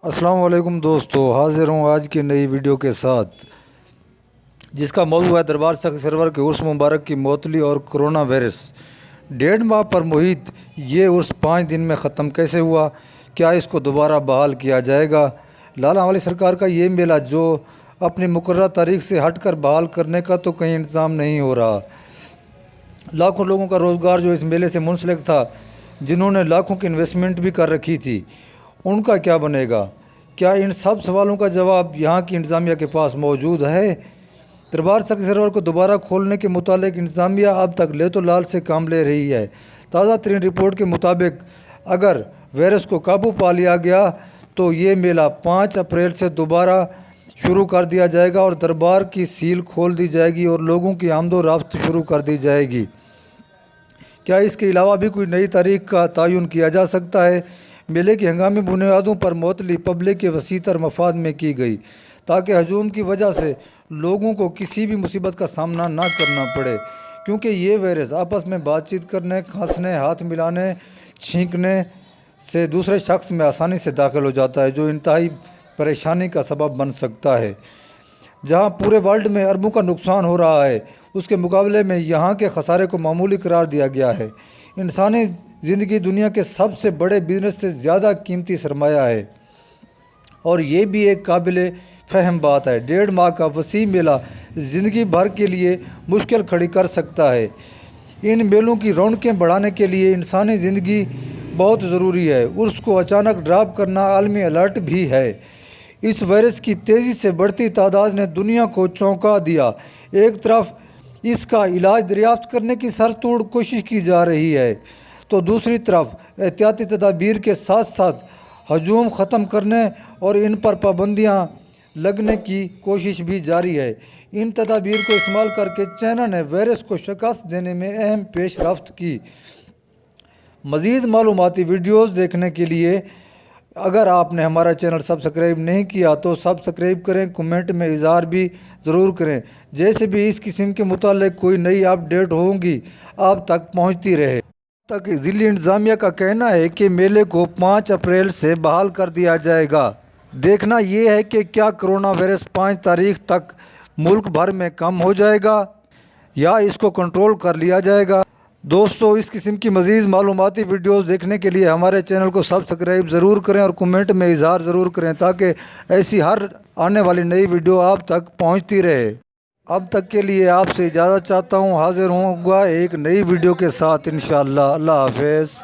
السلام علیکم دوستو، حاضر ہوں آج کی نئی ویڈیو کے ساتھ جس کا موضوع ہے دربار سخی سرور کے عرس مبارک کی معطلی اور کرونا وائرس۔ 1.5 ماہ پر محیط یہ عرس 5 دن میں ختم کیسے ہوا؟ کیا اس کو دوبارہ بحال کیا جائے گا؟ لالا والی سرکار کا یہ میلہ جو اپنی مقررہ تاریخ سے ہٹ کر بحال کرنے کا تو کہیں انتظام نہیں ہو رہا۔ لاکھوں لوگوں کا روزگار جو اس میلے سے منسلک تھا، جنہوں نے لاکھوں کی انویسٹمنٹ بھی کر رکھی تھی، ان کا کیا بنے گا؟ کیا ان سب سوالوں کا جواب یہاں کی انتظامیہ کے پاس موجود ہے؟ دربار سخی سرور کو دوبارہ کھولنے کے متعلق انتظامیہ اب تک لیت و لال سے کام لے رہی ہے۔ تازہ ترین رپورٹ کے مطابق اگر وائرس کو قابو پا لیا گیا تو یہ میلہ 5 اپریل سے دوبارہ شروع کر دیا جائے گا اور دربار کی سیل کھول دی جائے گی اور لوگوں کی آمد و رفت شروع کر دی جائے گی۔ کیا اس کے علاوہ بھی کوئی نئی تاریخ کا تعین کیا جا سکتا ہے؟ میلے کی ہنگامی بنیادوں پر معطلی پبلک کے وسیع تر مفاد میں کی گئی تاکہ ہجوم کی وجہ سے لوگوں کو کسی بھی مصیبت کا سامنا نہ کرنا پڑے، کیونکہ یہ وائرس آپس میں بات چیت کرنے، کھانسنے، ہاتھ ملانے، چھینکنے سے دوسرے شخص میں آسانی سے داخل ہو جاتا ہے، جو انتہائی پریشانی کا سبب بن سکتا ہے۔ جہاں پورے ورلڈ میں اربوں کا نقصان ہو رہا ہے، اس کے مقابلے میں یہاں کے خسارے کو معمولی قرار دیا گیا ہے۔ انسانی زندگی دنیا کے سب سے بڑے بزنس سے زیادہ قیمتی سرمایہ ہے، اور یہ بھی ایک قابل فہم بات ہے۔ 1.5 ماہ کا وسیع میلہ زندگی بھر کے لیے مشکل کھڑی کر سکتا ہے۔ ان میلوں کی رونقیں بڑھانے کے لیے انسانی زندگی بہت ضروری ہے۔ عرس کو اچانک ڈراپ کرنا عالمی الرٹ بھی ہے۔ اس وائرس کی تیزی سے بڑھتی تعداد نے دنیا کو چونکا دیا۔ ایک طرف اس کا علاج دریافت کرنے کی سر توڑ کوشش کی جا رہی ہے، تو دوسری طرف احتیاطی تدابیر کے ساتھ ساتھ ہجوم ختم کرنے اور ان پر پابندیاں لگنے کی کوشش بھی جاری ہے۔ ان تدابیر کو استعمال کر کے چائنا نے وائرس کو شکست دینے میں اہم پیش رفت کی۔ مزید معلوماتی ویڈیوز دیکھنے کے لیے اگر آپ نے ہمارا چینل سبسکرائب نہیں کیا تو سبسکرائب کریں، کمنٹ میں اظہار بھی ضرور کریں، جیسے بھی اس قسم کے متعلق کوئی نئی اپڈیٹ ہوگی آپ تک پہنچتی رہے۔ تک ضلعی انتظامیہ کا کہنا ہے کہ میلے کو 5 اپریل سے بحال کر دیا جائے گا۔ دیکھنا یہ ہے کہ کیا کرونا وائرس 5 تاریخ تک ملک بھر میں کم ہو جائے گا یا اس کو کنٹرول کر لیا جائے گا۔ دوستو، اس قسم کی مزید معلوماتی ویڈیوز دیکھنے کے لیے ہمارے چینل کو سبسکرائب ضرور کریں اور کمنٹ میں اظہار ضرور کریں تاکہ ایسی ہر آنے والی نئی ویڈیو آپ تک پہنچتی رہے۔ اب تک کے لیے آپ سے اجازت چاہتا ہوں، حاضر ہوں گا ایک نئی ویڈیو کے ساتھ انشاءاللہ۔ اللہ حافظ۔